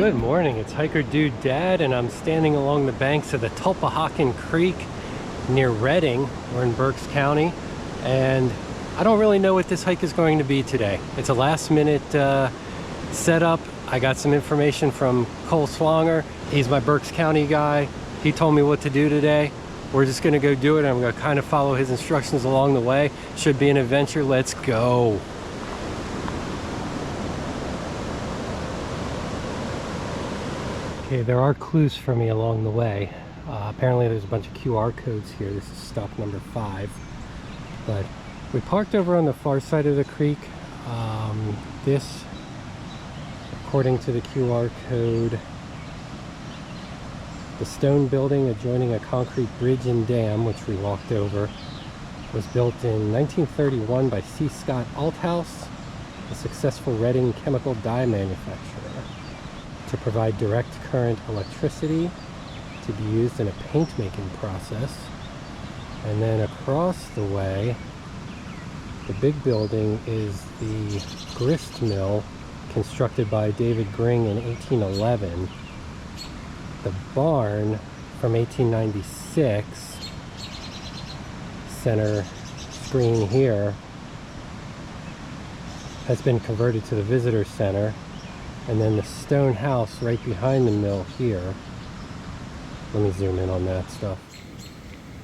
Good morning, it's Hiker Dude Dad, and I'm standing along the banks of the Tulpehocken Creek near Redding. We're in Berks County, and I don't really know what this hike is going to be today. It's a last minute setup. I got some information from Cole Swanger. He's my Berks County guy. He told me what to do today. We're just gonna go do it. I'm gonna kind of follow his instructions along the way. Should be an adventure. Let's go. Okay, there are clues for me along the way. Apparently there's a bunch of QR codes here. This is stop number 5. But we parked over on the far side of the creek. This, according to the QR code, the stone building adjoining a concrete bridge and dam, which we walked over, was built in 1931 by C. Scott Althouse, a successful Redding chemical dye manufacturer, to provide direct current electricity to be used in a paint making process. And then across the way, the big building is the grist mill constructed by David Gring in 1811. The barn from 1896, center screen here, has been converted to the visitor center. And then the stone house right behind the mill here. Let me zoom in on that stuff.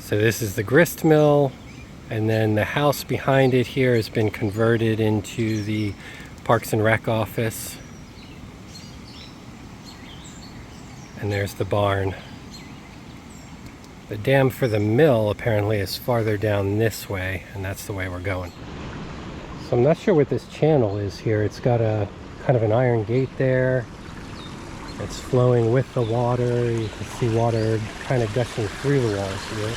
So this is the grist mill, and then the house behind it here has been converted into the Parks and Rec office. And there's the barn. The dam for the mill apparently is farther down this way, and that's the way we're going. So I'm not sure what this channel is here. It's got a kind of an iron gate there. It's flowing with the water. You can see water kind of gushing through the walls here.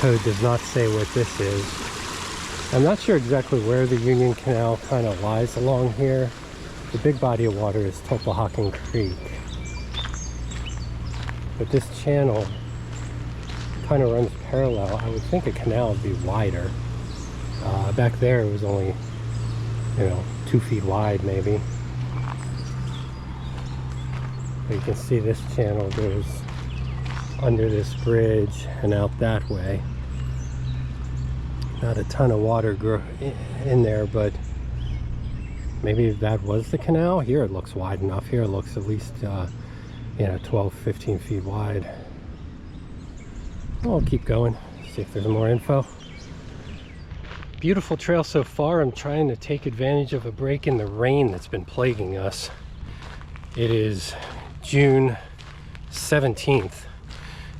Code does not say what this is. I'm not sure exactly where the Union Canal kind of lies along here. The big body of water is Tulpehocken Creek. But this channel kind of runs parallel. I would think a canal would be wider. Back there it was only, 2 feet wide maybe. But you can see this channel goes under this bridge and out that way. Not a ton of water in there, but maybe that was the canal. Here it looks wide enough. Here it looks at least 12, 15 feet wide. I'll keep going, see if there's more info. Beautiful trail so far. I'm trying to take advantage of a break in the rain that's been plaguing us. It is June 17th,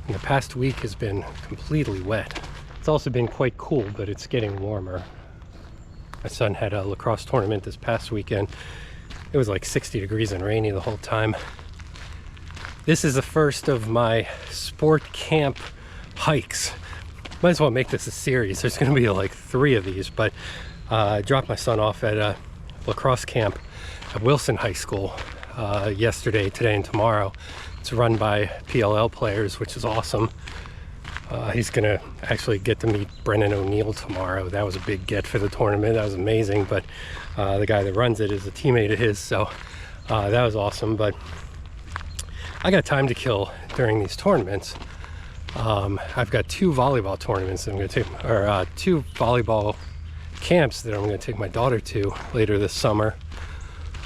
and the past week has been completely wet. It's also been quite cool, but it's getting warmer. My son had a lacrosse tournament this past weekend. It was like 60 degrees and rainy the whole time. This is the first of my sport camp hikes. Might as well make this a series. There's going to be like 3 of these, but I dropped my son off at a lacrosse camp at Wilson High School yesterday, today, and tomorrow. It's run by PLL players, which is awesome. He's going to actually get to meet Brennan O'Neill tomorrow. That was a big get for the tournament. That was amazing, but the guy that runs it is a teammate of his, so that was awesome. But I got time to kill during these tournaments. I've got 2 volleyball tournaments that I'm going to take, or 2 volleyball camps that I'm going to take my daughter to later this summer.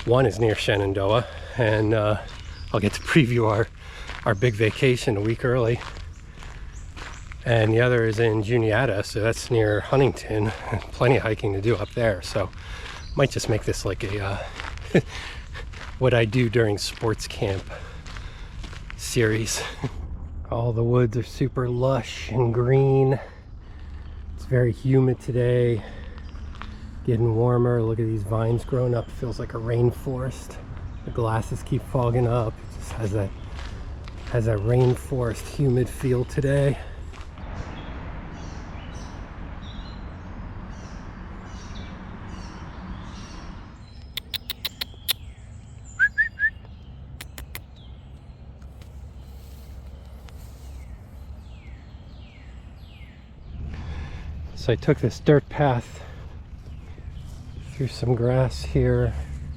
One is near Shenandoah, and I'll get to preview our big vacation a week early. And the other is in Juniata, so that's near Huntington. Plenty of hiking to do up there, so might just make this like a what I do during sports camp series. All the woods are super lush and green. It's very humid today. Getting warmer. Look at these vines growing up. It feels like a rainforest. The glasses keep fogging up. It just has that rainforest humid feel today. So I took this dirt path Here's some grass here.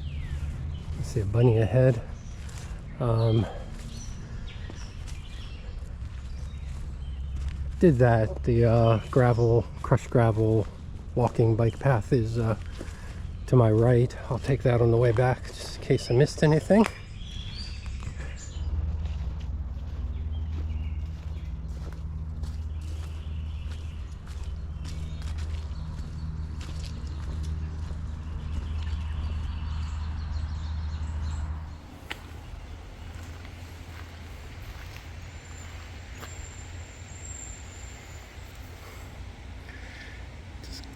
I see a bunny ahead. Did that. The crushed gravel walking bike path is to my right. I'll take that on the way back just in case I missed anything.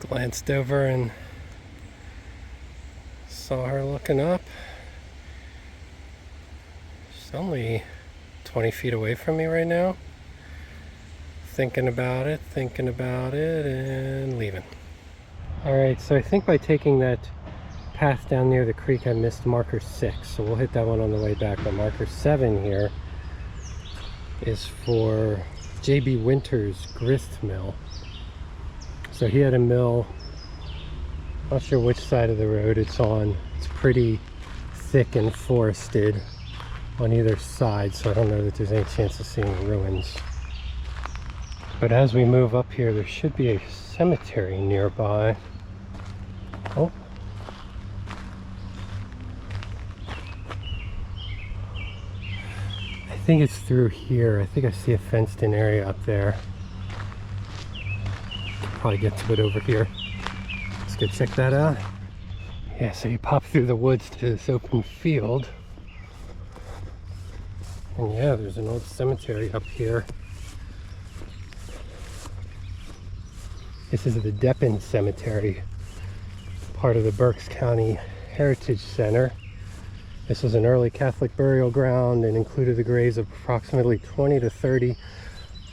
Glanced over and saw her looking up. She's only 20 feet away from me right now. Thinking about it, and leaving. Alright, so I think by taking that path down near the creek I missed marker 6, so we'll hit that one on the way back. But marker 7 here is for J.B. Winter's grist mill. So he had a mill, not sure which side of the road it's on. It's pretty thick and forested on either side, so I don't know that there's any chance of seeing ruins. But as we move up here, there should be a cemetery nearby. Oh. I think it's through here. I think I see a fenced in area up there. Probably get to it over here. Let's go check that out. Yeah, so you pop through the woods to this open field. And yeah, there's an old cemetery up here. This is the Deppen Cemetery, part of the Berks County Heritage Center. This was an early Catholic burial ground and included the graves of approximately 20 to 30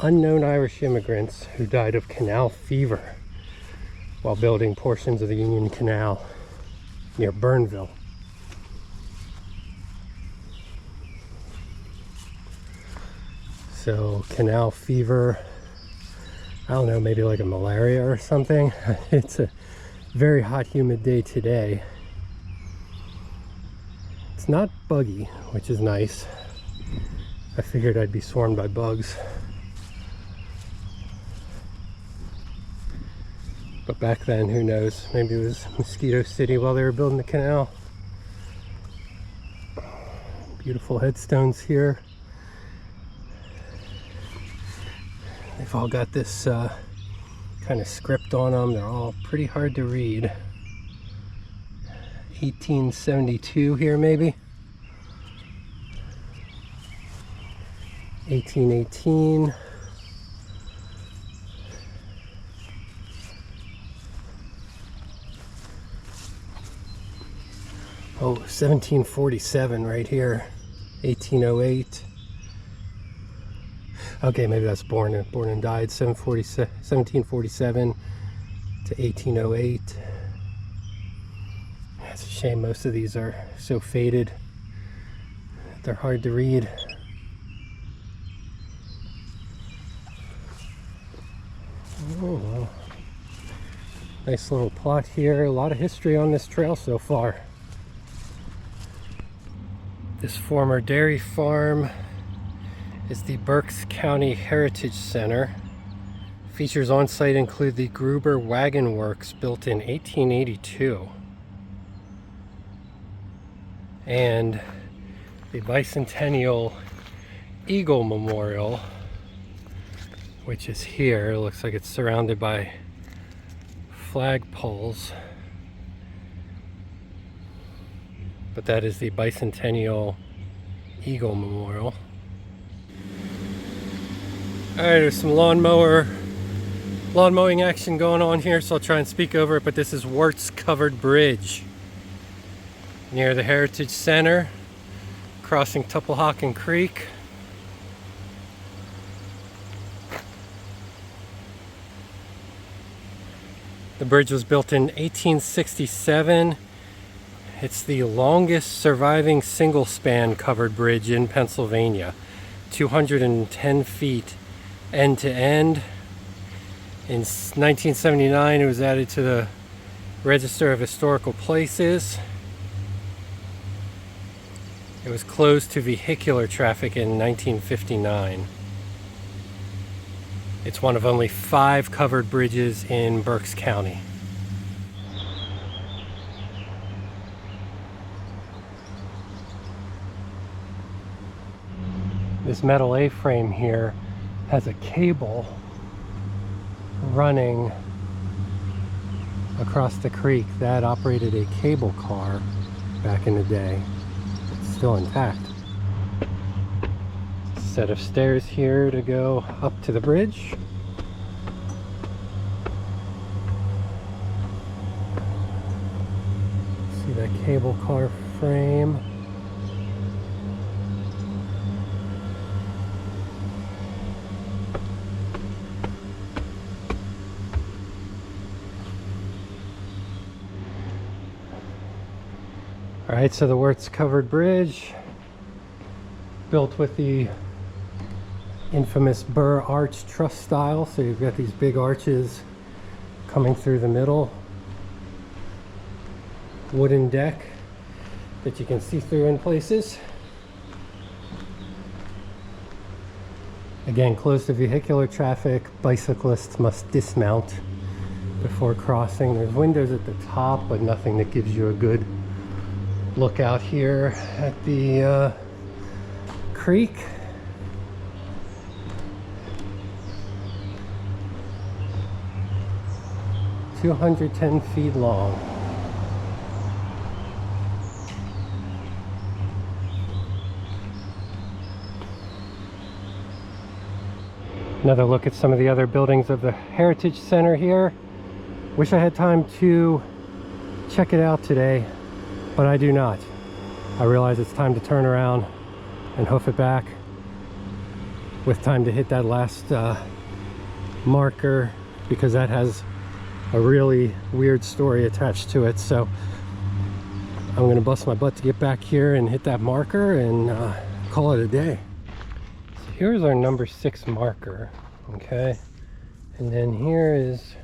unknown Irish immigrants who died of canal fever while building portions of the Union Canal near Burnville. So canal fever, I don't know, maybe like a malaria or something. It's a very hot, humid day today. It's not buggy, which is nice. I figured I'd be swarmed by bugs. But back then, who knows? Maybe it was Mosquito City while they were building the canal. Beautiful headstones here. They've all got this kind of script on them. They're all pretty hard to read. 1872 here, maybe. 1818. Oh, 1747 right here. 1808. Okay, maybe that's born and died. 1747 to 1808. It's a shame most of these are so faded. They're hard to read. Oh, well. Nice little plot here. A lot of history on this trail so far. This former dairy farm is the Berks County Heritage Center. Features on site include the Gruber Wagon Works, built in 1882, and the Bicentennial Eagle Memorial, which is here. It looks like it's surrounded by flagpoles, but that is the Bicentennial Eagle Memorial. Alright, there's some lawn mowing action going on here, so I'll try and speak over it, but this is Wertz Covered Bridge near the Heritage Center, crossing Tupplehocken Creek. The bridge was built in 1867. It's the longest surviving single span covered bridge in Pennsylvania, 210 feet end to end. In 1979 it was added to the Register of Historical Places. It was closed to vehicular traffic in 1959. It's one of only 5 covered bridges in Berks County. This metal A-frame here has a cable running across the creek that operated a cable car back in the day. It's still intact. Set of stairs here to go up to the bridge. See that cable car frame. All right, so the Wertz covered bridge, built with the infamous Burr arch truss style. So you've got these big arches coming through the middle. Wooden deck that you can see through in places. Again, closed to vehicular traffic. Bicyclists must dismount before crossing. There's windows at the top, but nothing that gives you a good look out here at the creek. "210 feet long." Another look at some of the other buildings of the Heritage Center here. Wish I had time to check it out today, but I do not. I realize it's time to turn around and hoof it back with time to hit that last marker, because that has a really weird story attached to it. So I'm gonna bust my butt to get back here and hit that marker and call it a day. So here's our number 6 marker, okay? And then here is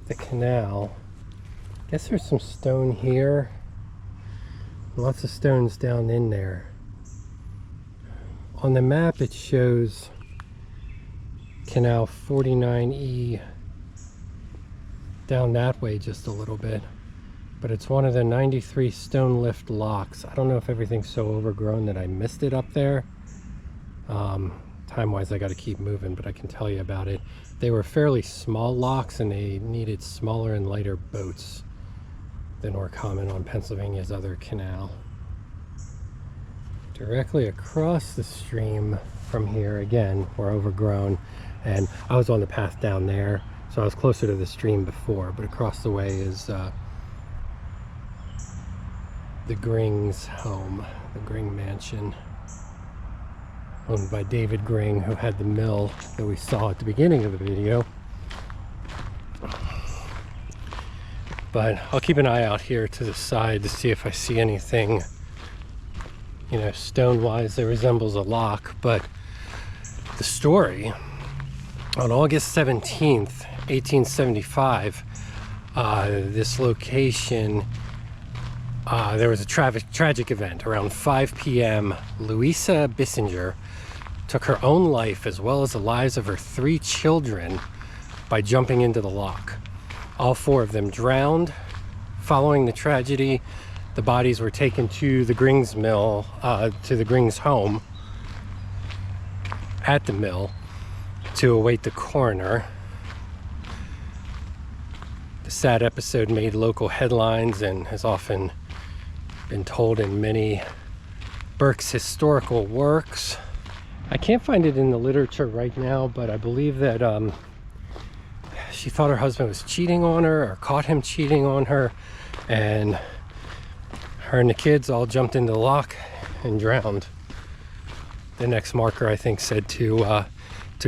the canal. Guess there's some stone here. Lots of stones down in there. On the map it shows Canal 49E down that way just a little bit, but it's one of the 93 stone lift locks. I don't know if everything's so overgrown that I missed it up there. Time wise I got to keep moving, but I can tell you about it. They were fairly small locks and they needed smaller and lighter boats than were common on Pennsylvania's other canal. Directly across the stream from here, again, we're overgrown, and I was on the path down there, so I was closer to the stream before, but across the way is the Gring's home, the Gring mansion, owned by David Gring, who had the mill that we saw at the beginning of the video. But I'll keep an eye out here to the side to see if I see anything, you know, stone-wise that resembles a lock. But the story, on August 17th, 1875, this location, there was a tragic event. Around 5 p.m., Louisa Bissinger took her own life as well as the lives of her 3 children by jumping into the lock. All 4 of them drowned. Following the tragedy, the bodies were taken to the Gring's mill, to the Gring's home at the mill to await the coroner. The sad episode made local headlines and has often been told in many Berks historical works. I can't find it in the literature right now, but I believe that she thought her husband was cheating on her, or caught him cheating on her, and her and the kids all jumped into the lock and drowned. The next marker, I think, said to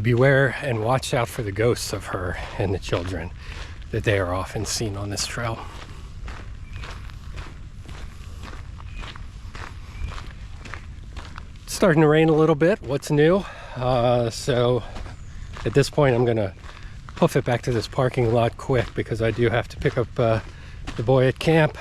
beware and watch out for the ghosts of her and the children, that they are often seen on this trail. It's starting to rain a little bit. What's new? So at this point I'm gonna hoof it back to this parking lot quick, because I do have to pick up the boy at camp.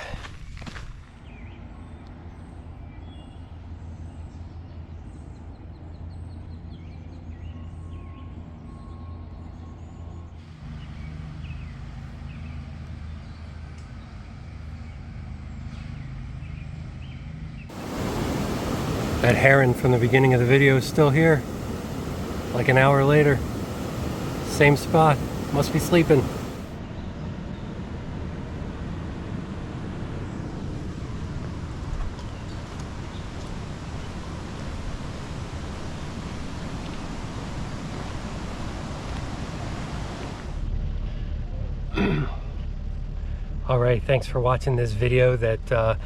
That heron from the beginning of the video is still here, like an hour later. Same spot, must be sleeping. All right, thanks for watching this video that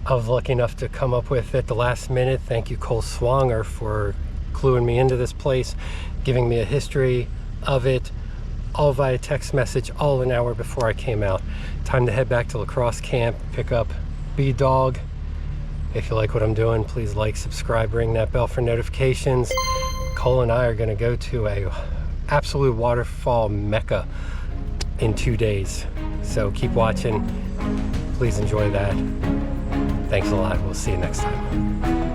I was lucky enough to come up with at the last minute. Thank you, Cole Swanger, for cluing me into this place, giving me a history of it, all via text message, all an hour before I came out. Time to head back to La Crosse camp, pick up B-Dog. If you like what I'm doing, please like, subscribe, ring that bell for notifications. Cole and I are gonna go to a absolute waterfall mecca in 2 days. So keep watching, please enjoy that. Thanks a lot. We'll see you next time.